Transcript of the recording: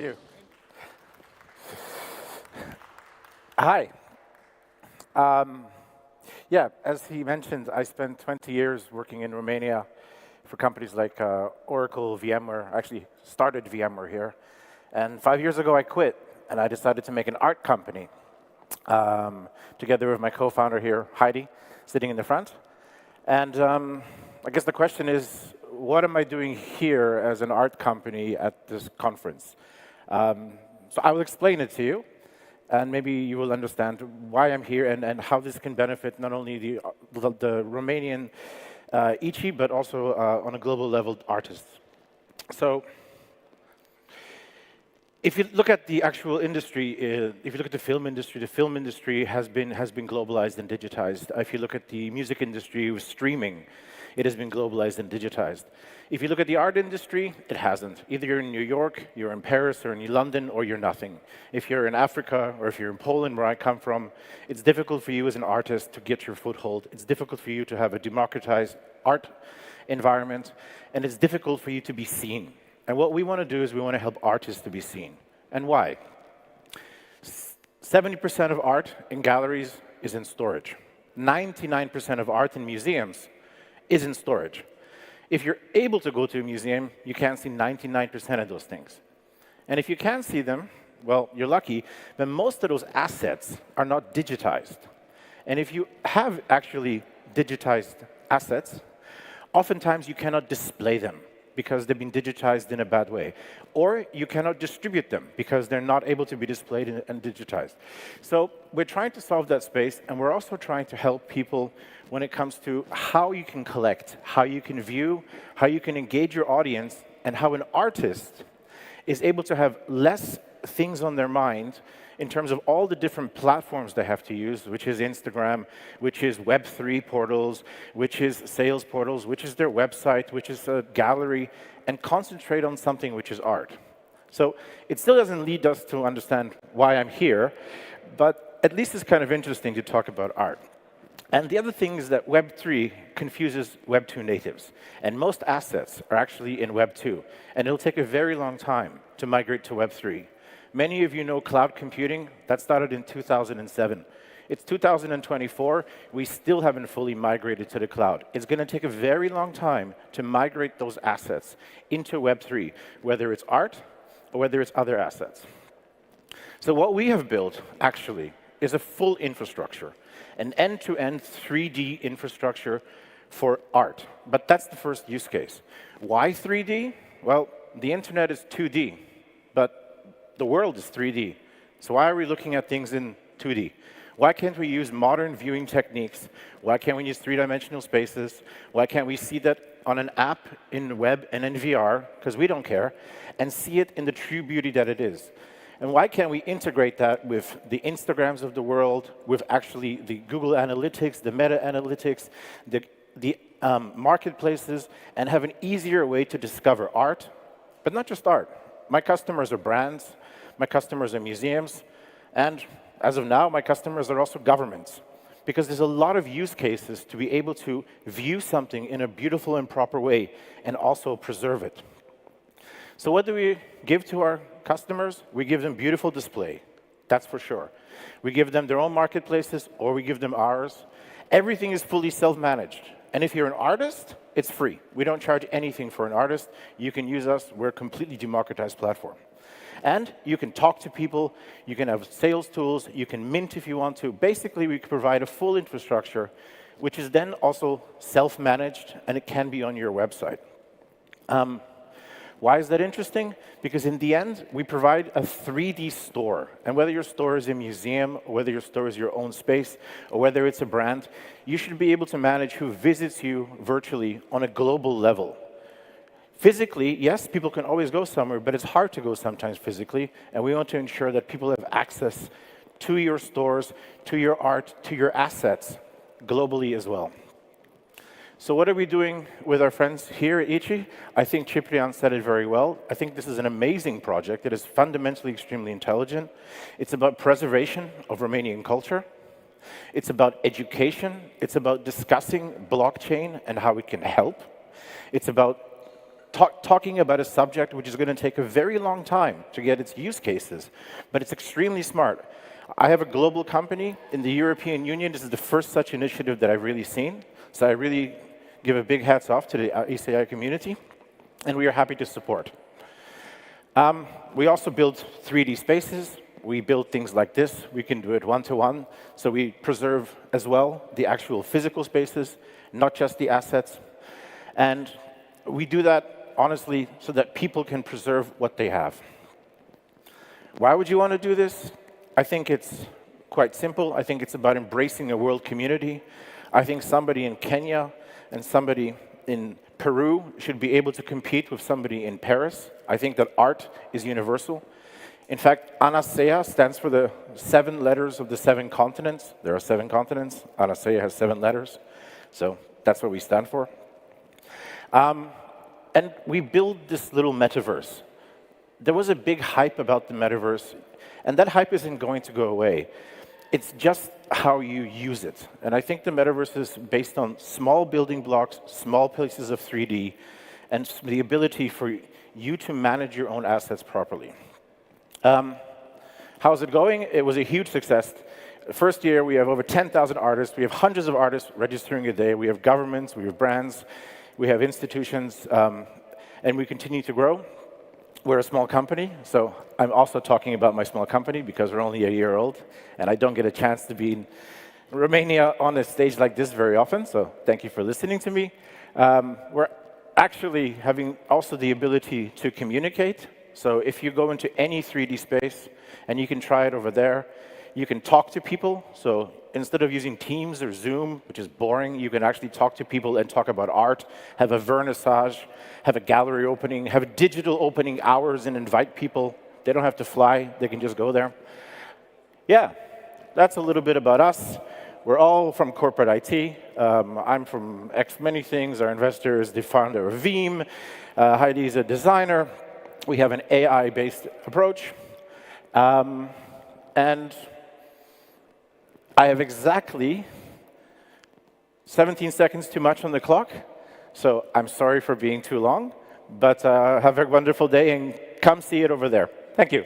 You. Hi. Yeah, as he mentioned, I spent 20 years working in Romania for companies like Oracle, VMware. I actually started VMware here. And 5 years ago, I quit, and I decided to make an art company together with my co-founder here, Heidi, sitting in the front. And I guess the question is, what am I doing here as an art company at this conference? So I will explain it to you, and maybe you will understand why I'm here and how this can benefit not only the Romanian Ichi, but also on a global level artists. So if you look at the actual industry, if you look at the film industry has been globalized and digitized. If you look at the music industry with streaming, it has been globalized and digitized. If you look at the art industry, it hasn't. Either you're in New York, you're in Paris, or in London, or you're nothing. If you're in Africa, or if you're in Poland, where I come from, it's difficult for you as an artist to get your foothold. It's difficult for you to have a democratized art environment, and it's difficult for you to be seen. And what we want to do is we want to help artists to be seen. And why? 70% of art in galleries is in storage. 99% of art in museums is in storage. If you're able to go to a museum, you can't see 99% of those things. And if you can see them, well, you're lucky, but most of those assets are not digitized. And if you have actually digitized assets, oftentimes you cannot display them because they've been digitized in a bad way. Or you cannot distribute them because they're not able to be displayed and digitized. So we're trying to solve that space, and we're also trying to help people when it comes to how you can collect, how you can view, how you can engage your audience, and how an artist is able to have less things on their mind in terms of all the different platforms they have to use, which is Instagram, which is Web3 portals, which is sales portals, which is their website, which is a gallery, and concentrate on something which is art. So it still doesn't lead us to understand why I'm here, but at least it's kind of interesting to talk about art. And the other thing is that Web3 confuses Web2 natives. And most assets are actually in Web2. And it'll take a very long time to migrate to Web3. Many of you know cloud computing. That started in 2007. It's 2024. We still haven't fully migrated to the cloud. It's going to take a very long time to migrate those assets into Web3, whether it's art or whether it's other assets. So what we have built, actually, is a full infrastructure, an end-to-end 3D infrastructure for art. But that's the first use case. Why 3D? Well, the internet is 2D, but the world is 3D. So why are we looking at things in 2D? Why can't we use modern viewing techniques? Why can't we use three-dimensional spaces? Why can't we see that on an app in the web and in VR, because we don't care, and see it in the true beauty that it is? And why can't we integrate that with the Instagrams of the world, with actually the Google Analytics, the Meta Analytics, the marketplaces, and have an easier way to discover art, but not just art. My customers are brands, my customers are museums, and as of now, my customers are also governments, because there's a lot of use cases to be able to view something in a beautiful and proper way and also preserve it. So what do we give to our customers? We give them beautiful display, that's for sure. We give them their own marketplaces, or we give them ours. Everything is fully self-managed. And if you're an artist, it's free. We don't charge anything for an artist. You can use us. We're a completely democratized platform. And you can talk to people. You can have sales tools. You can mint if you want to. Basically, we provide a full infrastructure, which is then also self-managed, and it can be on your website. Why is that interesting? Because in the end, we provide a 3D store. And whether your store is a museum, or whether your store is your own space, or whether it's a brand, you should be able to manage who visits you virtually on a global level. Physically, yes, people can always go somewhere, but it's hard to go sometimes physically. And we want to ensure that people have access to your stores, to your art, to your assets globally as well. So what are we doing with our friends here at Ichi? I think Ciprian said it very well. I think this is an amazing project. It is fundamentally extremely intelligent. It's about preservation of Romanian culture. It's about education. It's about discussing blockchain and how it can help. It's about talking about a subject which is going to take a very long time to get its use cases, but it's extremely smart. I have a global company in the European Union. This is the first such initiative that I've really seen. So I really give a big hats off to the ANASAEA community, and we are happy to support. We also build 3D spaces. We build things like this. We can do it one-to-one. So we preserve as well the actual physical spaces, not just the assets. And we do that, honestly, so that people can preserve what they have. Why would you want to do this? I think it's quite simple. I think it's about embracing a world community. I think somebody in Kenya and somebody in Peru should be able to compete with somebody in Paris. I think that art is universal. In fact, ANASAEA stands for the 7 letters of the 7 continents. There are 7 continents. ANASAEA has 7 letters. So that's what we stand for. And we build this little metaverse. There was a big hype about the metaverse, and that hype isn't going to go away. It's just how you use it. And I think the metaverse is based on small building blocks, small pieces of 3D, and the ability for you to manage your own assets properly. How's it going? It was a huge success. The first year, we have over 10,000 artists. We have hundreds of artists registering a day. We have governments, we have brands, we have institutions, and we continue to grow. We're a small company, so I'm also talking about my small company because we're only a year old, and I don't get a chance to be in Romania on a stage like this very often, so thank you for listening to me. We're actually having also the ability to communicate. So if you go into any 3D space, and you can try it over there, you can talk to people. So instead of using Teams or Zoom, which is boring, you can actually talk to people and talk about art, have a vernissage, have a gallery opening, have a digital opening hours and invite people. They don't have to fly, they can just go there. Yeah, that's a little bit about us. We're all from corporate IT. I'm from many things. Our investor is the founder of Veeam. Heidi is a designer. We have an AI-based approach. And I have exactly 17 seconds too much on the clock, so I'm sorry for being too long, but have a wonderful day and come see it over there. Thank you.